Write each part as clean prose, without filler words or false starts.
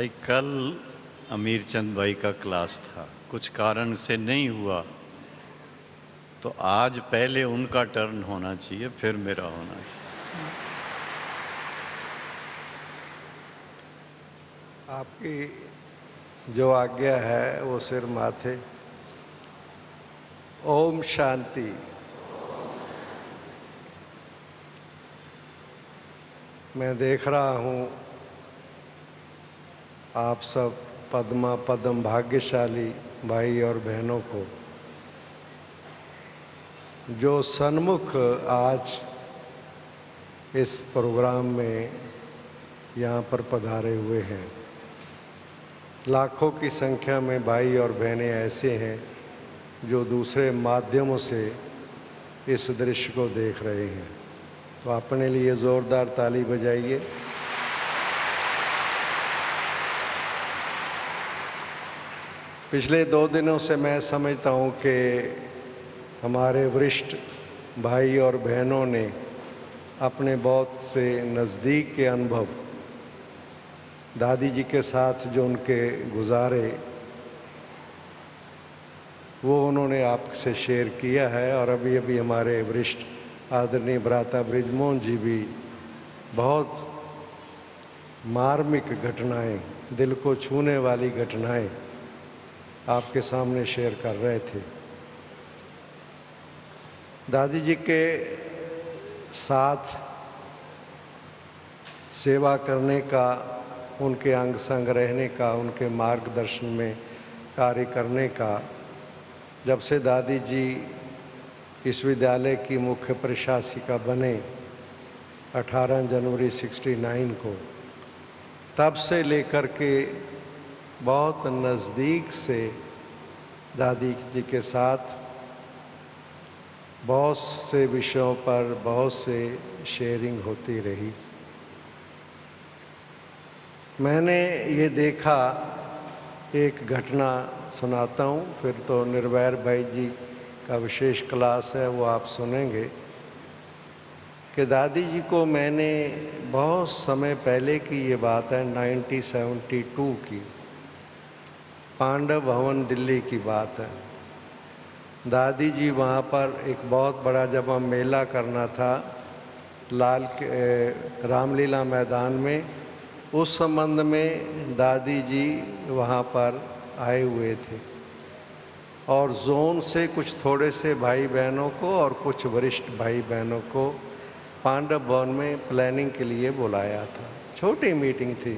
भाई कल अमीर चंद भाई का क्लास था, कुछ कारण से नहीं हुआ, तो आज पहले उनका टर्न होना चाहिए, फिर मेरा होना चाहिए। आपकी जो आज्ञा है वो सिर माथे। ओम शांति। मैं देख रहा हूं आप सब पद्मा पद्म भाग्यशाली भाई और बहनों को जो सन्मुख आज इस प्रोग्राम में यहाँ पर पधारे हुए हैं। लाखों की संख्या में भाई और बहनें ऐसे हैं जो दूसरे माध्यमों से इस दृश्य को देख रहे हैं, तो अपने लिए जोरदार ताली बजाइए। पिछले 2 दिनों से मैं समझता हूं कि हमारे वरिष्ठ भाई और बहनों ने अपने बहुत से नज़दीक के अनुभव दादी जी के साथ जो उनके गुजारे वो उन्होंने आपसे शेयर किया है। और अभी अभी हमारे वरिष्ठ आदरणीय भ्राता बृजमोहन जी भी बहुत मार्मिक घटनाएं, दिल को छूने वाली घटनाएं आपके सामने शेयर कर रहे थे। दादी जी के साथ सेवा करने का, उनके अंग संग रहने का, उनके मार्गदर्शन में कार्य करने का, जब से दादी जी इस विद्यालय की मुख्य प्रशासिका बने 18 जनवरी 69 को, तब से लेकर के बहुत नज़दीक से दादी जी के साथ बहुत से विषयों पर बहुत से शेयरिंग होती रही। मैंने ये देखा, एक घटना सुनाता हूँ, फिर तो निर्वैर भाई जी का विशेष क्लास है वो आप सुनेंगे कि दादी जी को मैंने बहुत समय पहले की ये बात है, 1972 की, पांडव भवन दिल्ली की बात है। दादी जी वहाँ पर एक बहुत बड़ा जब हम मेला करना था रामलीला मैदान में, उस संबंध में दादी जी वहाँ पर आए हुए थे और जोन से कुछ थोड़े से भाई बहनों को और कुछ वरिष्ठ भाई बहनों को पांडव भवन में प्लानिंग के लिए बुलाया था। छोटी मीटिंग थी,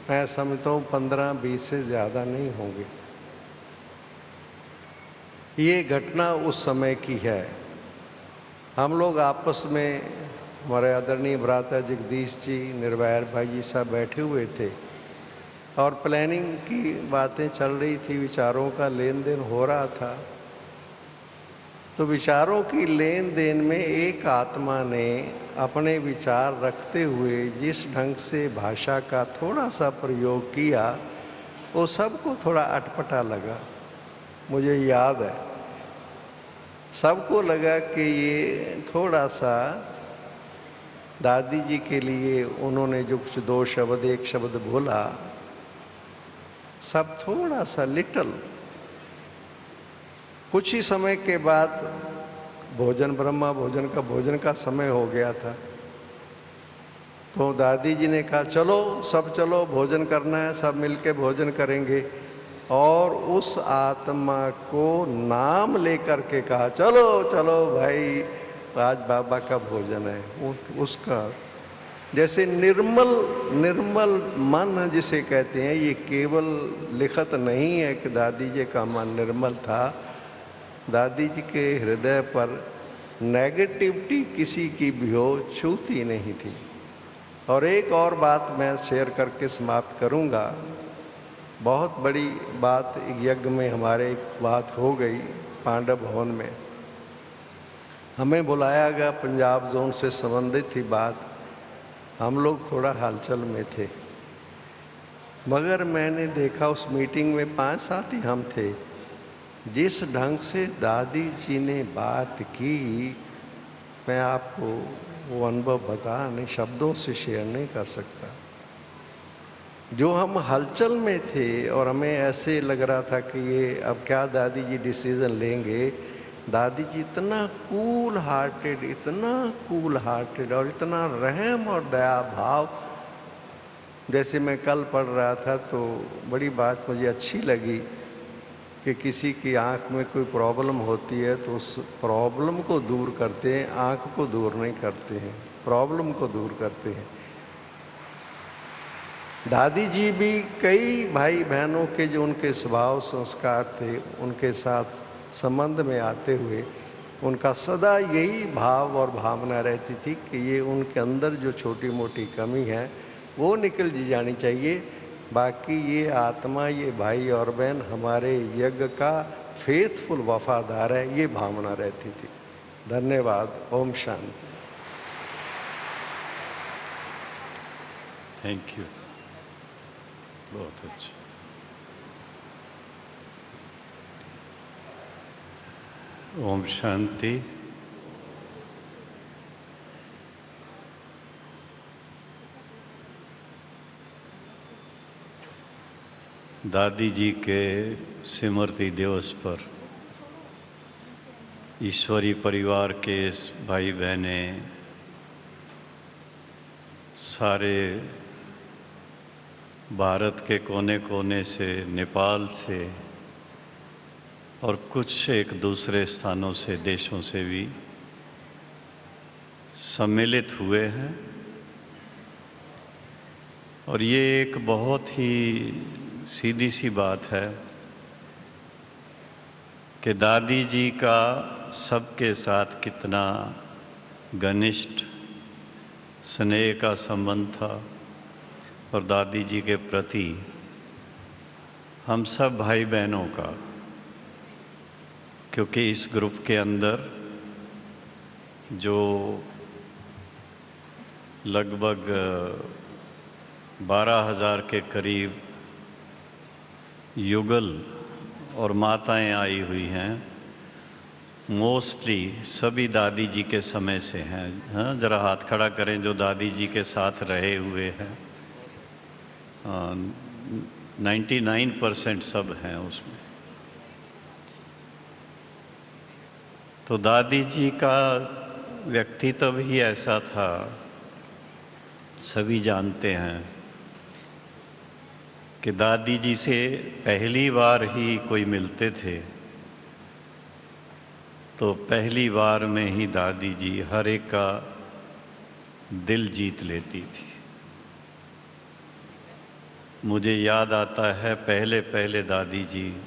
मैं समझता हूँ 15-20 से ज़्यादा नहीं होंगे। ये घटना उस समय की है। हम लोग आपस में, हमारे आदरणीय भ्राता जगदीश जी, निर्वैर भाई जी सब बैठे हुए थे और प्लानिंग की बातें चल रही थी, विचारों का लेन देन हो रहा था। तो विचारों की लेन देन में एक आत्मा ने अपने विचार रखते हुए जिस ढंग से भाषा का थोड़ा सा प्रयोग किया, वो सबको थोड़ा अटपटा लगा। मुझे याद है, सबको लगा कि ये थोड़ा सा दादी जी के लिए उन्होंने जो कुछ 2 शब्द, 1 शब्द बोला, सब थोड़ा सा लिटल। कुछ ही समय के बाद भोजन, ब्रह्मा भोजन का समय हो गया था, तो दादी जी ने कहा चलो सब चलो भोजन करना है, सब मिलके भोजन करेंगे। और उस आत्मा को नाम लेकर के कहा चलो चलो भाई, आज बाबा का भोजन है। उसका जैसे निर्मल मन जिसे कहते हैं, ये केवल लिखत नहीं है कि दादी जी का मन निर्मल था। दादी जी के हृदय पर नेगेटिविटी किसी की भी हो छूती नहीं थी। और एक और बात मैं शेयर करके समाप्त करूंगा। बहुत बड़ी बात, यज्ञ में हमारे एक बात हो गई पांडव भवन में, हमें बुलाया गया, पंजाब जोन से संबंधित थी बात। हम लोग थोड़ा हलचल में थे, मगर मैंने देखा उस मीटिंग में 5 साथी हम थे। जिस ढंग से दादी जी ने बात की, मैं आपको वो अनुभव बता नहीं, शब्दों से शेयर नहीं कर सकता। जो हम हलचल में थे और हमें ऐसे लग रहा था कि ये अब क्या दादी जी डिसीजन लेंगे, दादी जी इतना कूल हार्टेड और इतना रहम और दया भाव। जैसे मैं कल पढ़ रहा था तो बड़ी बात मुझे अच्छी लगी कि किसी की आंख में कोई प्रॉब्लम होती है तो उस प्रॉब्लम को दूर करते हैं, आंख को दूर नहीं करते हैं, प्रॉब्लम को दूर करते हैं। दादी जी भी कई भाई बहनों के जो उनके स्वभाव संस्कार थे उनके साथ संबंध में आते हुए उनका सदा यही भाव और भावना रहती थी कि ये उनके अंदर जो छोटी मोटी कमी है वो निकल जानी चाहिए, बाकी ये आत्मा, ये भाई और बहन हमारे यज्ञ का फेथफुल वफादार है, ये भावना रहती थी। धन्यवाद। ओम शांति। थैंक यू, बहुत अच्छा। ओम शांति। दादी जी के स्मृति दिवस पर ईश्वरी परिवार के भाई बहने सारे भारत के कोने कोने से, नेपाल से और कुछ एक दूसरे स्थानों से, देशों से भी सम्मिलित हुए हैं। और ये एक बहुत ही सीधी सी बात है कि दादी जी का सबके साथ कितना घनिष्ठ स्नेह का संबंध था और दादी जी के प्रति हम सब भाई बहनों का, क्योंकि इस ग्रुप के अंदर जो लगभग 12,000 के करीब युगल और माताएं आई हुई हैं, मोस्टली सभी दादी जी के समय से हैं। हाँ, जरा हाथ खड़ा करें जो दादी जी के साथ रहे हुए हैं। 99% सब हैं उसमें। तो दादी जी का व्यक्तित्व ही ऐसा था, सभी जानते हैं कि दादी जी से पहली बार ही कोई मिलते थे तो पहली बार में ही दादी जी हर एक का दिल जीत लेती थी। मुझे याद आता है पहले पहले दादी जी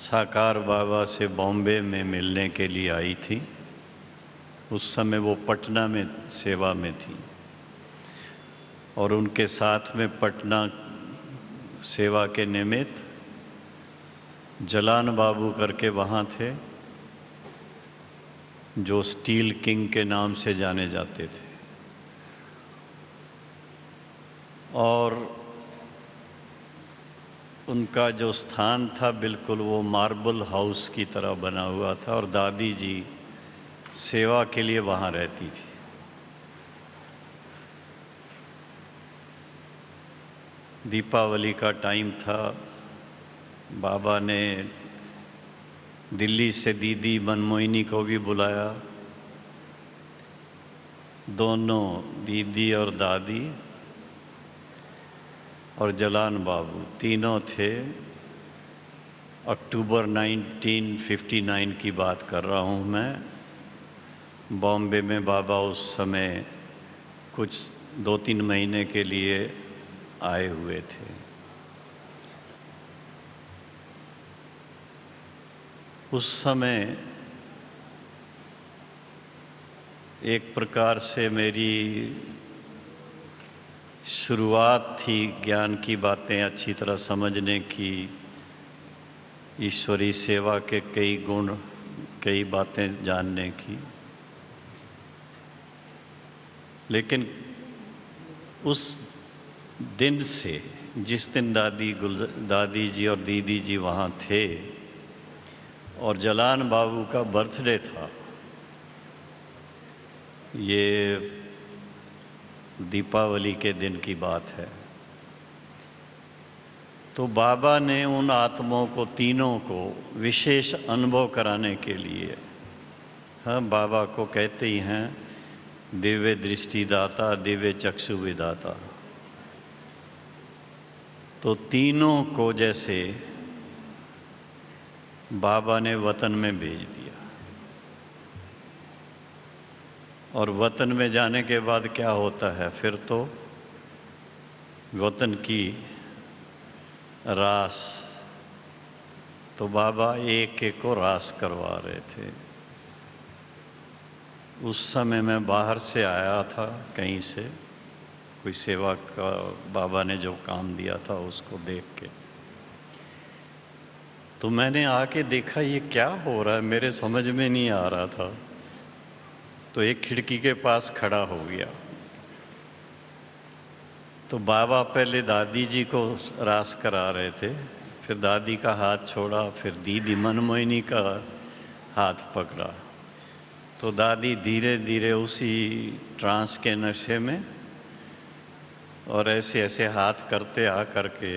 साकार बाबा से बॉम्बे में मिलने के लिए आई थी। उस समय वो पटना में सेवा में थी और उनके साथ में पटना सेवा के निमित्त जलान बाबू करके वहाँ थे, जो स्टील किंग के नाम से जाने जाते थे। और उनका जो स्थान था बिल्कुल वो मार्बल हाउस की तरह बना हुआ था और दादी जी सेवा के लिए वहाँ रहती थी। दीपावली का टाइम था, बाबा ने दिल्ली से दीदी मनमोहिनी को भी बुलाया। दोनों दीदी और दादी और जलान बाबू तीनों थे। अक्टूबर 1959 की बात कर रहा हूँ मैं। बॉम्बे में बाबा उस समय कुछ 2-3 महीने के लिए आए हुए थे। उस समय एक प्रकार से मेरी शुरुआत थी ज्ञान की बातें अच्छी तरह समझने की, ईश्वरी सेवा के कई गुण, कई बातें जानने की। लेकिन उस दिन से, जिस दिन दादी जी और दीदी जी वहाँ थे और जलान बाबू का बर्थडे था, ये दीपावली के दिन की बात है। तो बाबा ने उन आत्माओं को, तीनों को विशेष अनुभव कराने के लिए, हाँ, बाबा को कहते ही हैं दिव्य दृष्टिदाता, दिव्य चक्षु विदाता। तो तीनों को जैसे बाबा ने वतन में भेज दिया, और वतन में जाने के बाद क्या होता है, फिर तो वतन की रास। तो बाबा एक एक को रास करवा रहे थे। उस समय मैं बाहर से आया था कहीं से, कोई सेवा का बाबा ने जो काम दिया था उसको देख के। तो मैंने आके देखा ये क्या हो रहा है, मेरे समझ में नहीं आ रहा था। तो एक खिड़की के पास खड़ा हो गया। तो बाबा पहले दादी जी को रास करा रहे थे, फिर दादी का हाथ छोड़ा, फिर दीदी मनमोहिनी का हाथ पकड़ा। तो दादी धीरे धीरे उसी ट्रांस के नशे में और ऐसे ऐसे हाथ करते आ करके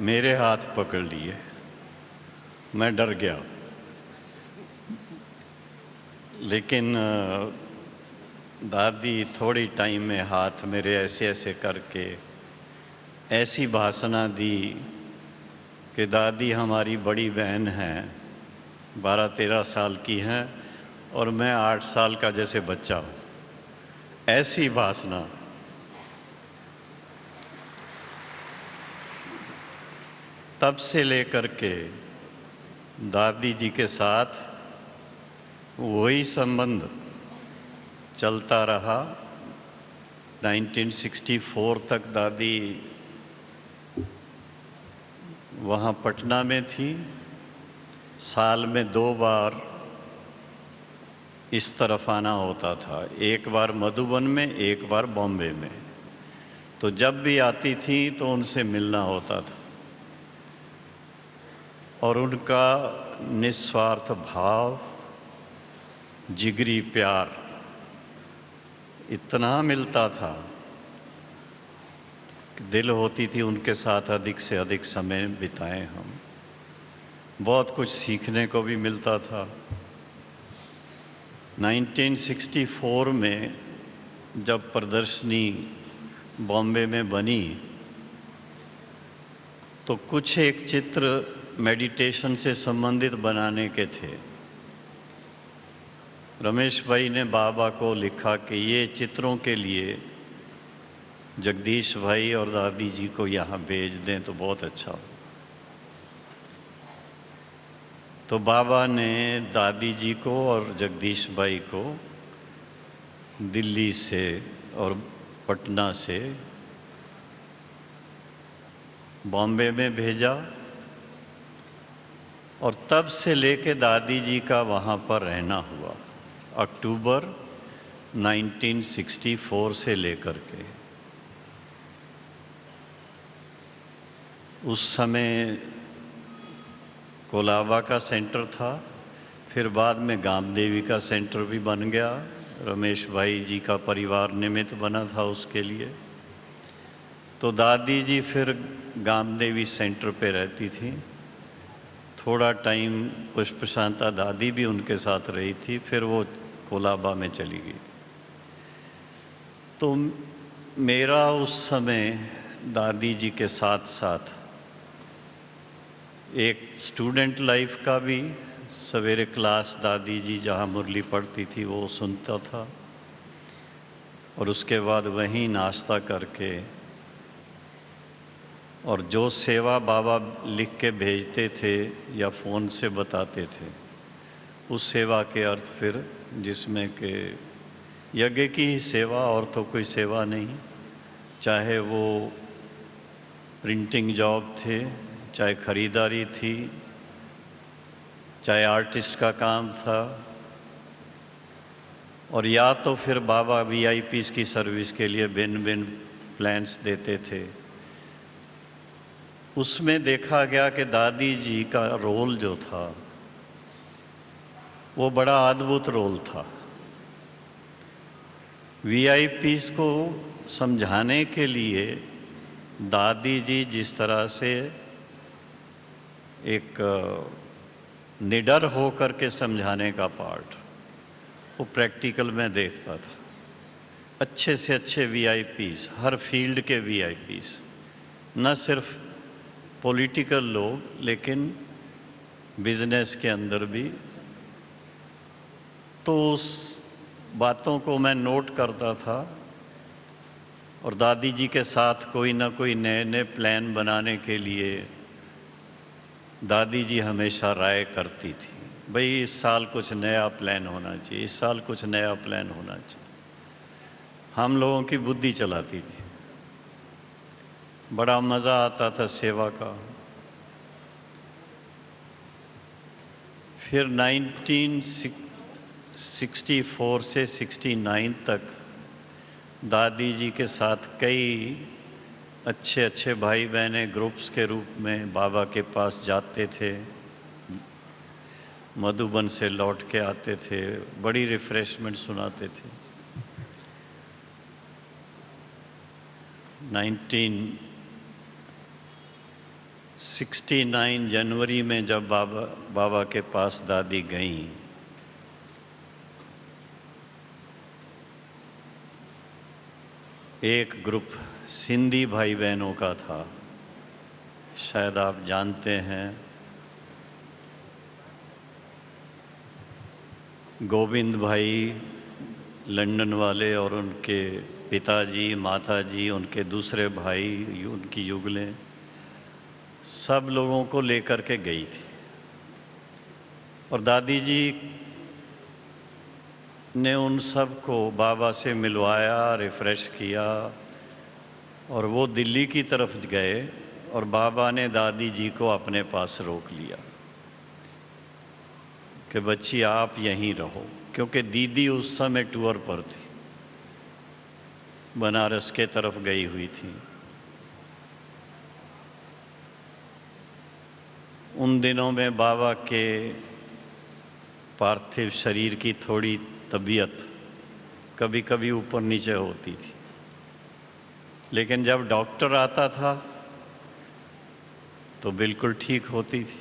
मेरे हाथ पकड़ लिए। मैं डर गया, लेकिन दादी थोड़ी टाइम में हाथ मेरे ऐसे ऐसे करके ऐसी भाषणा दी कि दादी हमारी बड़ी बहन हैं, 12-13 साल की हैं और मैं 8 साल का जैसे बच्चा हूं। ऐसी भाषणा। तब से लेकर के दादी जी के साथ वही संबंध चलता रहा। 1964 तक दादी वहाँ पटना में थी। साल में 2 बार इस तरफ आना होता था, एक बार मधुबन में, एक बार बॉम्बे में। तो जब भी आती थी तो उनसे मिलना होता था, और उनका निस्वार्थ भाव, जिगरी प्यार इतना मिलता था कि दिल होती थी उनके साथ अधिक से अधिक समय बिताएं हम। बहुत कुछ सीखने को भी मिलता था। 1964 में जब प्रदर्शनी बॉम्बे में बनी तो कुछ एक चित्र मेडिटेशन से संबंधित बनाने के थे। रमेश भाई ने बाबा को लिखा कि ये चित्रों के लिए जगदीश भाई और दादी जी को यहाँ भेज दें तो बहुत अच्छा हो। तो बाबा ने दादी जी को और जगदीश भाई को दिल्ली से और पटना से बॉम्बे में भेजा, और तब से लेके दादी जी का वहाँ पर रहना हुआ, अक्टूबर 1964 से लेकर के। उस समय कोलाबा का सेंटर था, फिर बाद में गामदेवी का सेंटर भी बन गया। रमेश भाई जी का परिवार निमित्त बना था उसके लिए। तो दादी जी फिर गामदेवी सेंटर पे रहती थी। थोड़ा टाइम पुष्प शांता दादी भी उनके साथ रही थी, फिर वो कोलाबा में चली गई। तो मेरा उस समय दादी जी के साथ साथ एक स्टूडेंट लाइफ का भी, सवेरे क्लास दादी जी जहाँ मुरली पढ़ती थी वो सुनता था, और उसके बाद वहीं नाश्ता करके, और जो सेवा बाबा लिख के भेजते थे या फ़ोन से बताते थे, उस सेवा के अर्थ फिर, जिसमें कि यज्ञ की ही सेवा और तो कोई सेवा नहीं, चाहे वो प्रिंटिंग जॉब थे, चाहे खरीदारी थी, चाहे आर्टिस्ट का काम था, और या तो फिर बाबा वीआईपीज़ की सर्विस के लिए भिन्न भिन्न प्लान्स देते थे। उसमें देखा गया कि दादी जी का रोल जो था वो बड़ा अद्भुत रोल था। वीआईपीस को समझाने के लिए दादी जी जिस तरह से एक निडर होकर के समझाने का पार्ट वो प्रैक्टिकल में देखता था। अच्छे से अच्छे वीआईपीस, हर फील्ड के वीआईपीस, न सिर्फ पॉलिटिकल लोग लेकिन बिजनेस के अंदर भी, तो उस बातों को मैं नोट करता था और दादी जी के साथ कोई ना कोई नए नए प्लान बनाने के लिए दादी जी हमेशा राय करती थी, भाई इस साल कुछ नया प्लान होना चाहिए, इस साल कुछ नया प्लान होना चाहिए। हम लोगों की बुद्धि चलाती थी। बड़ा मज़ा आता था सेवा का। फिर 1964 से 69 तक दादी जी के साथ कई अच्छे अच्छे भाई बहनें ग्रुप्स के रूप में बाबा के पास जाते थे, मधुबन से लौट के आते थे, बड़ी रिफ्रेशमेंट सुनाते थे। 1969 जनवरी में जब बाबा के पास दादी गईं, एक ग्रुप सिंधी भाई बहनों का था, शायद आप जानते हैं, गोविंद भाई लंदन वाले और उनके पिताजी, माताजी, उनके दूसरे भाई, उनकी युगलें, सब लोगों को लेकर के गई थी। और दादी जी ने उन सब को बाबा से मिलवाया, रिफ्रेश किया, और वो दिल्ली की तरफ गए और बाबा ने दादी जी को अपने पास रोक लिया कि बच्ची आप यहीं रहो, क्योंकि दीदी उस समय टूर पर थी, बनारस के तरफ गई हुई थी। उन दिनों में बाबा के पार्थिव शरीर की थोड़ी तबीयत कभी कभी ऊपर नीचे होती थी, लेकिन जब डॉक्टर आता था तो बिल्कुल ठीक होती थी।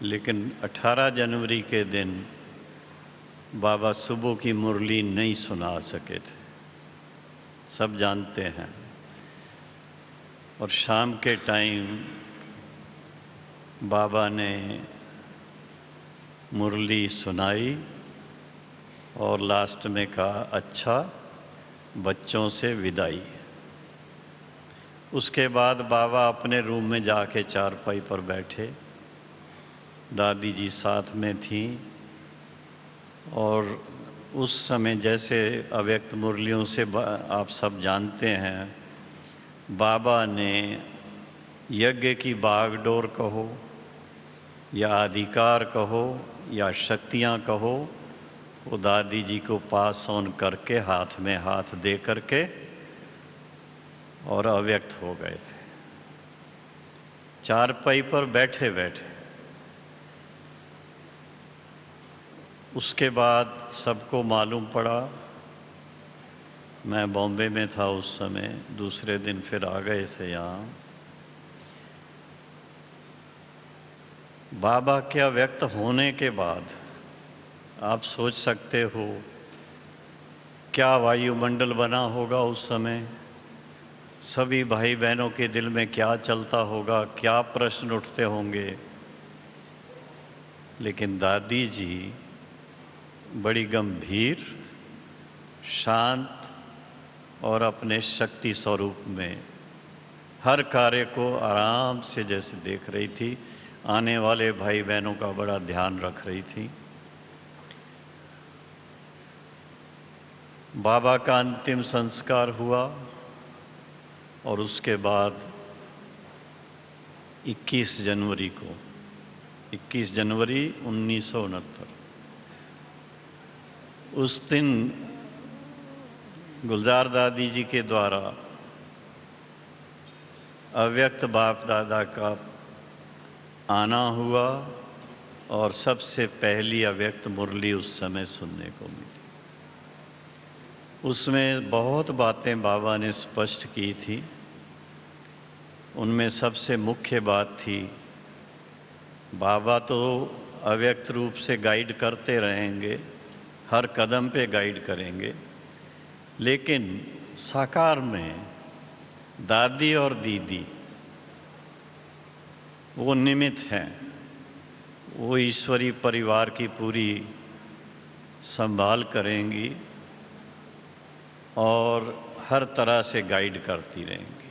लेकिन 18 जनवरी के दिन बाबा सुबह की मुरली नहीं सुना सके थे, सब जानते हैं। और शाम के टाइम बाबा ने मुरली सुनाई और लास्ट में कहा, अच्छा बच्चों से विदाई। उसके बाद बाबा अपने रूम में जाके चारपाई पर बैठे, दादी जी साथ में थीं, और उस समय जैसे अव्यक्त मुरलियों से आप सब जानते हैं, बाबा ने यज्ञ की बागडोर कहो या अधिकार कहो या शक्तियां कहो, वो दादी जी को पास ऑन करके हाथ में हाथ दे करके और अव्यक्त हो गए थे, चारपाई पर बैठे बैठे। उसके बाद सबको मालूम पड़ा, मैं बॉम्बे में था उस समय, दूसरे दिन फिर आ गए थे यहाँ। बाबा के अव्यक्त होने के बाद आप सोच सकते हो क्या वायुमंडल बना होगा उस समय, सभी भाई बहनों के दिल में क्या चलता होगा, क्या प्रश्न उठते होंगे। लेकिन दादी जी बड़ी गंभीर, शांत और अपने शक्ति स्वरूप में हर कार्य को आराम से जैसे देख रही थी, आने वाले भाई बहनों का बड़ा ध्यान रख रही थी। बाबा का अंतिम संस्कार हुआ और उसके बाद 21 जनवरी को, 21 जनवरी 1969, उस दिन गुलजार दादी जी के द्वारा अव्यक्त बाप दादा का आना हुआ और सबसे पहली अव्यक्त मुरली उस समय सुनने को मिली। उसमें बहुत बातें बाबा ने स्पष्ट की थी। उनमें सबसे मुख्य बात थी, बाबा तो अव्यक्त रूप से गाइड करते रहेंगे, हर कदम पे गाइड करेंगे, लेकिन साकार में दादी और दीदी वो निमित्त हैं। वो ईश्वरी परिवार की पूरी संभाल करेंगी और हर तरह से गाइड करती रहेंगी।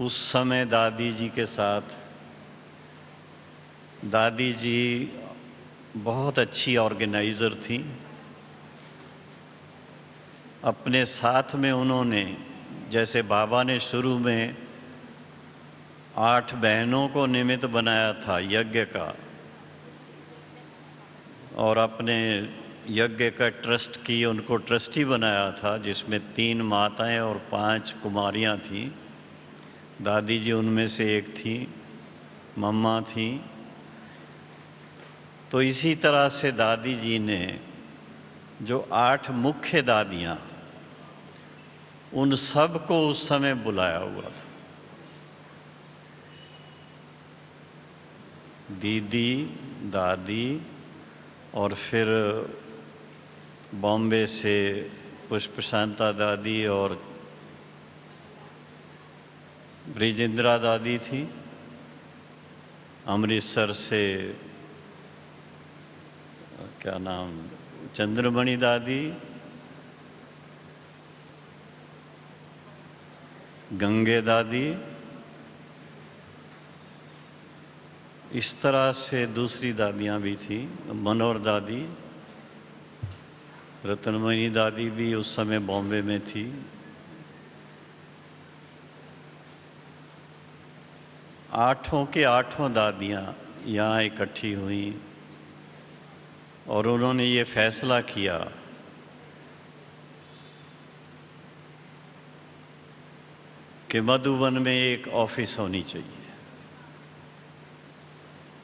उस समय दादी जी के साथ, दादी जी बहुत अच्छी ऑर्गेनाइजर थी। अपने साथ में उन्होंने, जैसे बाबा ने शुरू में 8 बहनों को निमित्त बनाया था यज्ञ का, और अपने यज्ञ का ट्रस्ट की उनको ट्रस्टी बनाया था, जिसमें 3 माताएं और 5 कुमारियां थीं। दादी जी उनमें से एक थी, मम्मा थी। तो इसी तरह से दादी जी ने जो 8 मुख्य दादियां, उन सब को उस समय बुलाया हुआ था। दीदी, दादी, और फिर बॉम्बे से पुष्पशांता दादी और ब्रिजेंद्रा दादी थी। अमृतसर से क्या नाम, चंद्रमणि दादी, गंगे दादी, इस तरह से दूसरी दादियां भी थी, मनोहर दादी, रत्नमणि दादी भी उस समय बॉम्बे में थी। आठों के आठों दादियां यहाँ इकट्ठी हुई और उन्होंने ये फैसला किया कि मधुबन में एक ऑफिस होनी चाहिए।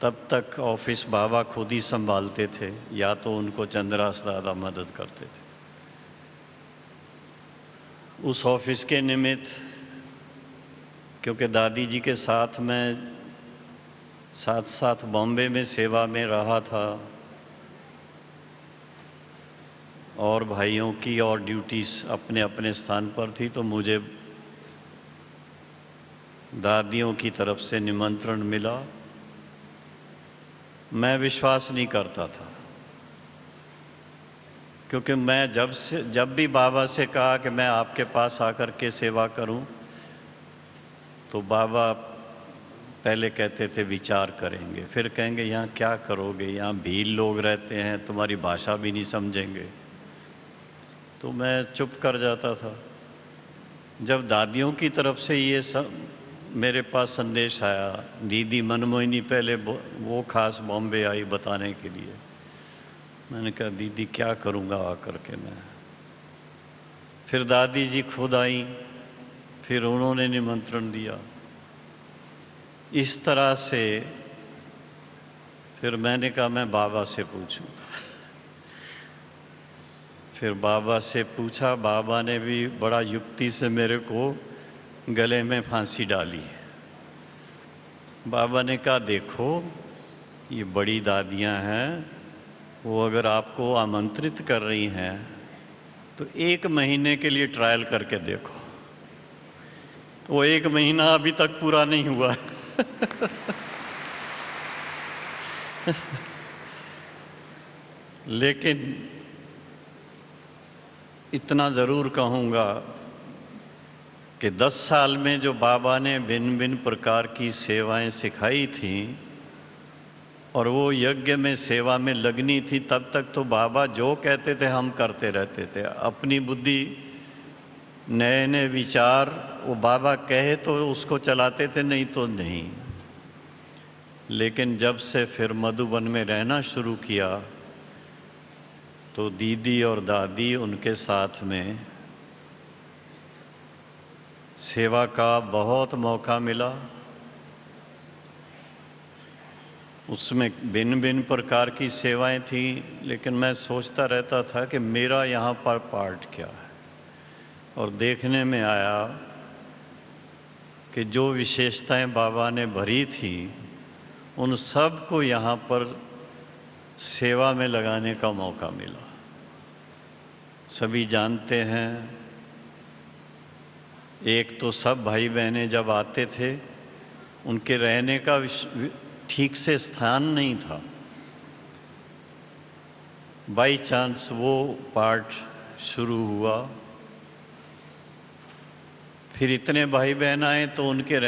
तब तक ऑफिस बाबा खुद ही संभालते थे, या तो उनको चंद्रास दादा मदद करते थे। उस ऑफिस के निमित्त, क्योंकि दादी जी के साथ मैं साथ साथ बॉम्बे में सेवा में रहा था और भाइयों की और ड्यूटीज अपने अपने स्थान पर थी, तो मुझे दादियों की तरफ से निमंत्रण मिला। मैं विश्वास नहीं करता था, क्योंकि मैं जब भी बाबा से कहा कि मैं आपके पास आकर के सेवा करूं, तो बाबा पहले कहते थे विचार करेंगे, फिर कहेंगे यहाँ क्या करोगे, यहाँ भीड़ लोग रहते हैं, तुम्हारी भाषा भी नहीं समझेंगे। तो मैं चुप कर जाता था। जब दादियों की तरफ से ये सब मेरे पास संदेश आया, दीदी मनमोहिनी पहले वो खास बॉम्बे आई बताने के लिए, मैंने कहा दीदी क्या करूँगा आकर के मैं। फिर दादी जी खुद आई, फिर उन्होंने निमंत्रण दिया। इस तरह से फिर मैंने कहा मैं बाबा से पूछूंगा। फिर बाबा से पूछा, बाबा ने भी बड़ा युक्ति से मेरे को गले में फांसी डाली। बाबा ने कहा देखो, ये बड़ी दादियां हैं, वो अगर आपको आमंत्रित कर रही हैं तो 1 महीने के लिए ट्रायल करके देखो। वो 1 महीना अभी तक पूरा नहीं हुआ। लेकिन इतना जरूर कहूंगा कि 10 साल में जो बाबा ने भिन्न भिन्न प्रकार की सेवाएं सिखाई थीं और वो यज्ञ में सेवा में लगनी थी, तब तक तो बाबा जो कहते थे हम करते रहते थे। अपनी बुद्धि, नए नए विचार, वो बाबा कहे तो उसको चलाते थे, नहीं तो नहीं। लेकिन जब से फिर मधुबन में रहना शुरू किया तो दीदी और दादी, उनके साथ में सेवा का बहुत मौका मिला। उसमें भिन्न भिन्न प्रकार की सेवाएं थी, लेकिन मैं सोचता रहता था कि मेरा यहाँ पर पार्ट क्या है। और देखने में आया कि जो विशेषताएं बाबा ने भरी थी उन सब को यहाँ पर सेवा में लगाने का मौका मिला। सभी जानते हैं, एक तो सब भाई बहनें जब आते थे उनके रहने का ठीक से स्थान नहीं था। बाई चांस वो पार्ट शुरू हुआ, फिर इतने भाई बहन आए तो उनके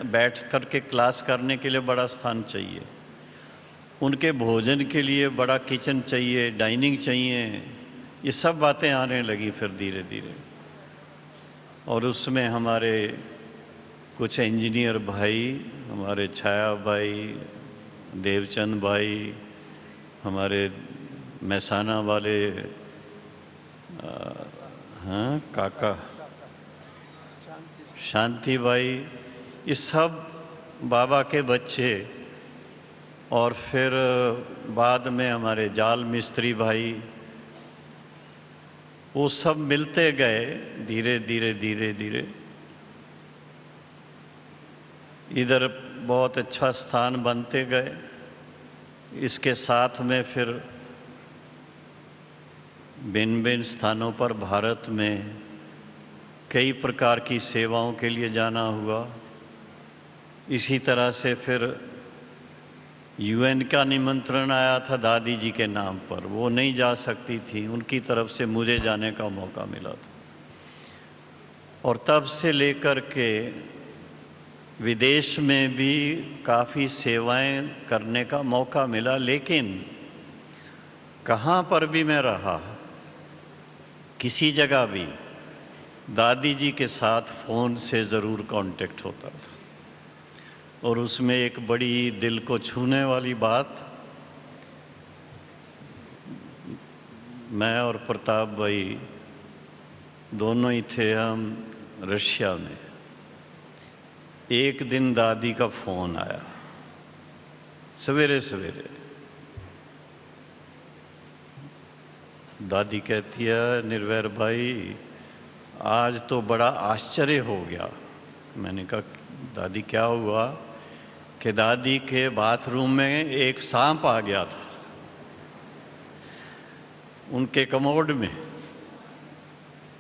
बैठ करके क्लास करने के लिए बड़ा स्थान चाहिए, उनके भोजन के लिए बड़ा किचन चाहिए, डाइनिंग चाहिए। ये सब बातें आने लगी फिर धीरे धीरे। और उसमें हमारे कुछ इंजीनियर भाई, हमारे छाया भाई, देवचंद भाई, हमारे मैसाना वाले हाँ काका शांति भाई, ये सब बाबा के बच्चे। और फिर बाद में हमारे जाल मिस्त्री भाई, वो सब मिलते गए धीरे धीरे धीरे धीरे। इधर बहुत अच्छा स्थान बनते गए। इसके साथ में फिर भिन्न भिन्न स्थानों पर भारत में कई प्रकार की सेवाओं के लिए जाना हुआ। इसी तरह से फिर यूएन का निमंत्रण आया था दादी जी के नाम पर, वो नहीं जा सकती थी, उनकी तरफ से मुझे जाने का मौका मिला था। और तब से लेकर के विदेश में भी काफ़ी सेवाएं करने का मौका मिला। लेकिन कहाँ पर भी मैं रहा, किसी जगह भी दादी जी के साथ फ़ोन से ज़रूर कांटेक्ट होता था। और उसमें एक बड़ी दिल को छूने वाली बात, मैं और प्रताप भाई दोनों ही थे हम रशिया में। एक दिन दादी का फ़ोन आया सवेरे सवेरे। दादी कहती है, निर्वैर भाई आज तो बड़ा आश्चर्य हो गया। मैंने कहा दादी क्या हुआ? कि दादी के बाथरूम में एक सांप आ गया था उनके कमोड में।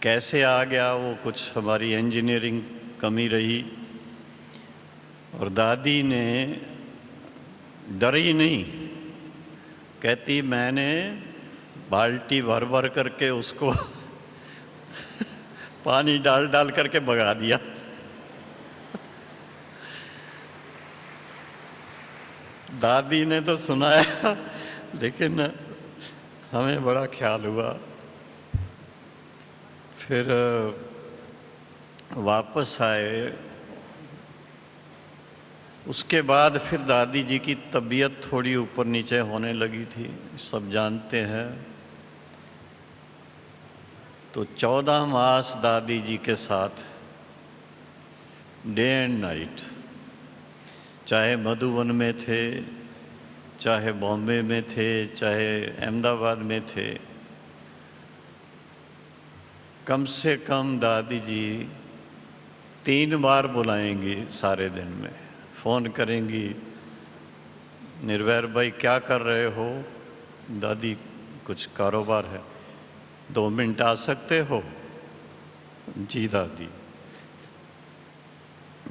कैसे आ गया वो, कुछ हमारी इंजीनियरिंग कमी रही। और दादी ने डरी नहीं, कहती मैंने बाल्टी भर भर करके उसको पानी डाल डाल करके भगा दिया। दादी ने तो सुनाया, लेकिन हमें बड़ा ख्याल हुआ। फिर वापस आए। उसके बाद फिर दादी जी की तबीयत थोड़ी ऊपर नीचे होने लगी थी, सब जानते हैं। तो 14 मास दादी जी के साथ डे एंड नाइट, चाहे मधुबन में थे, चाहे बॉम्बे में थे, चाहे अहमदाबाद में थे, कम से कम दादी जी 3 बार बुलाएंगी सारे दिन में। फ़ोन करेंगी, निर्वैर भाई क्या कर रहे हो? दादी कुछ कारोबार है, 2 मिनट आ सकते हो? जी दादी।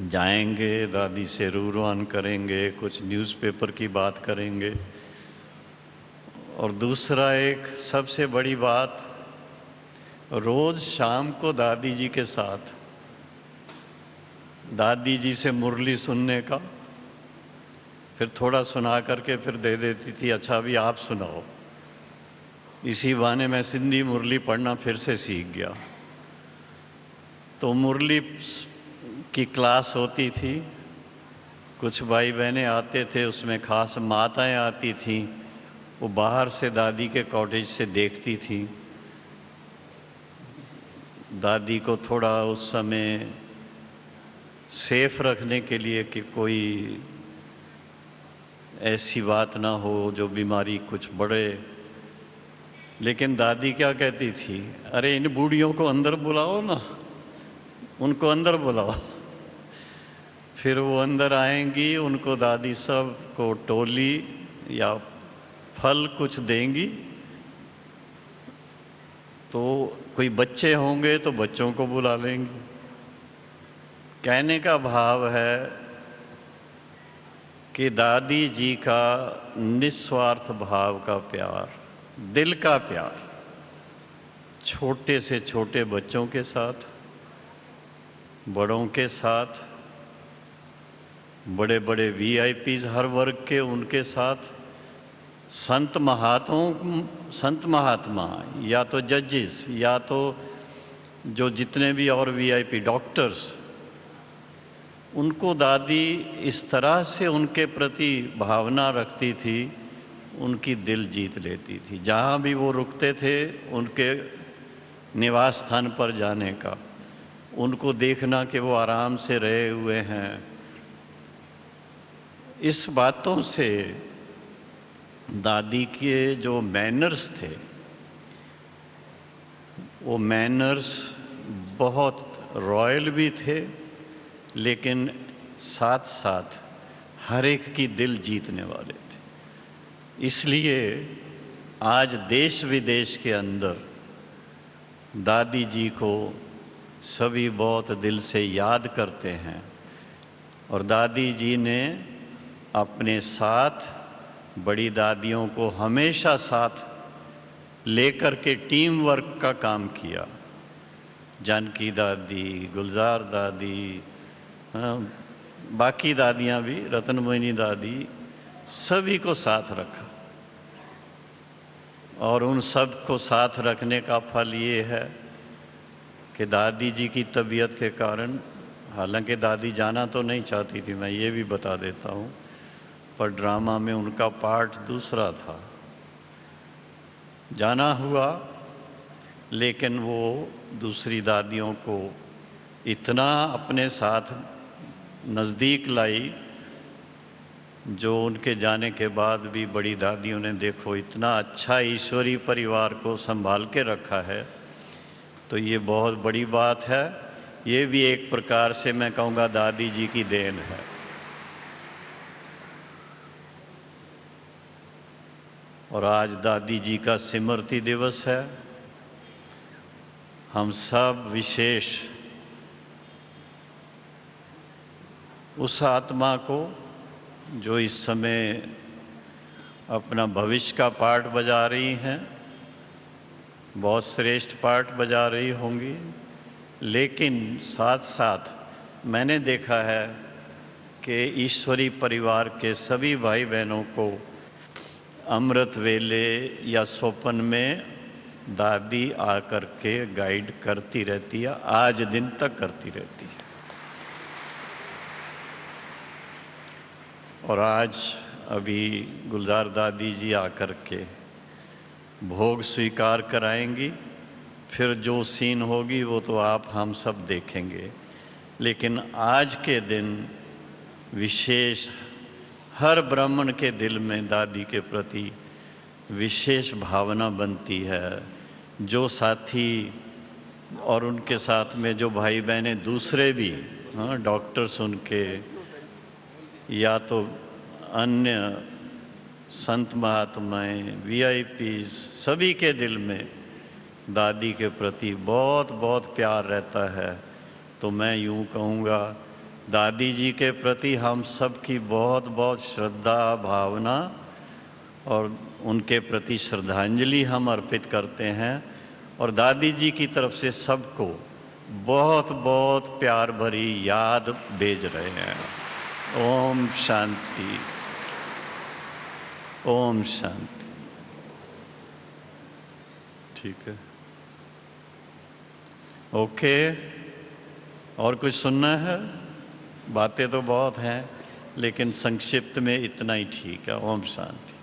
जाएंगे, दादी से रूरवान करेंगे, कुछ न्यूज़पेपर की बात करेंगे। और दूसरा एक सबसे बड़ी बात, रोज शाम को दादी जी के साथ दादी जी से मुरली सुनने का, फिर थोड़ा सुना करके फिर दे देती थी, अच्छा अभी आप सुनाओ। इसी बहाने मैं सिंधी मुरली पढ़ना फिर से सीख गया। तो मुरली की क्लास होती थी, कुछ भाई बहनें आते थे, उसमें खास माताएं आती थीं, वो बाहर से दादी के कॉटेज से देखती थी। दादी को थोड़ा उस समय सेफ रखने के लिए कि कोई ऐसी बात ना हो जो बीमारी कुछ बढ़े। लेकिन दादी क्या कहती थी, अरे इन बूढ़ियों को अंदर बुलाओ ना, उनको अंदर बुलाओ। फिर वो अंदर आएंगी, उनको दादी सब को टोली या फल कुछ देंगी। तो कोई बच्चे होंगे तो बच्चों को बुला लेंगी। कहने का भाव है कि दादी जी का निस्वार्थ भाव का प्यार, दिल का प्यार, छोटे से छोटे बच्चों के साथ, बड़ों के साथ, बड़े बड़े वीआईपीज हर वर्ग के उनके साथ, संत महात्मा या तो जजेस या तो जो जितने भी और वीआईपी डॉक्टर्स, उनको दादी इस तरह से उनके प्रति भावना रखती थी, उनकी दिल जीत लेती थी। जहां भी वो रुकते थे उनके निवास स्थान पर जाने का, उनको देखना कि वो आराम से रहे हुए हैं, इस बातों से दादी के जो मैनर्स थे, वो मैनर्स बहुत रॉयल भी थे, लेकिन साथ साथ हर एक की दिल जीतने वाले थे। इसलिए आज देश विदेश के अंदर दादी जी को सभी बहुत दिल से याद करते हैं। और दादी जी ने अपने साथ बड़ी दादियों को हमेशा साथ लेकर के टीम वर्क का काम किया। जानकी दादी, गुलजार दादी, बाकी दादियां भी, रतनमोहिनी दादी, सभी को साथ रखा। और उन सब को साथ रखने का फल ये है कि दादी जी की तबीयत के कारण, हालांकि दादी जाना तो नहीं चाहती थी, मैं ये भी बता देता हूँ, पर ड्रामा में उनका पार्ट दूसरा था, जाना हुआ, लेकिन वो दूसरी दादियों को इतना अपने साथ नज़दीक लाई, जो उनके जाने के बाद भी बड़ी दादियों ने देखो इतना अच्छा ईश्वरीय परिवार को संभाल के रखा है, तो ये बहुत बड़ी बात है। ये भी एक प्रकार से मैं कहूँगा दादी जी की देन है। और आज दादी जी का स्मृति दिवस है। हम सब विशेष उस आत्मा को जो इस समय अपना भविष्य का पार्ट बजा रही हैं, बहुत श्रेष्ठ पार्ट बजा रही होंगी, लेकिन साथ साथ मैंने देखा है कि ईश्वरी परिवार के सभी भाई बहनों को अमृत वेले या स्वप्न में दादी आकर के गाइड करती रहती है, आज दिन तक करती रहती है। और आज अभी गुलजार दादी जी आकर के भोग स्वीकार कराएंगी, फिर जो सीन होगी वो तो आप हम सब देखेंगे। लेकिन आज के दिन विशेष हर ब्राह्मण के दिल में दादी के प्रति विशेष भावना बनती है। जो साथी और उनके साथ में जो भाई बहनें दूसरे भी, डॉक्टर्स उनके या तो अन्य संत महात्माएं, वीआईपीज, सभी के दिल में दादी के प्रति बहुत बहुत प्यार रहता है। तो मैं यूं कहूँगा, दादी जी के प्रति हम सब की बहुत बहुत श्रद्धा भावना और उनके प्रति श्रद्धांजलि हम अर्पित करते हैं। और दादी जी की तरफ से सबको बहुत बहुत प्यार भरी याद भेज रहे हैं। ओम शांति, ओम शांति। ठीक है, ओके। और कुछ सुनना है? बातें तो बहुत हैं, लेकिन संक्षिप्त में इतना ही ठीक है। ओम शांति।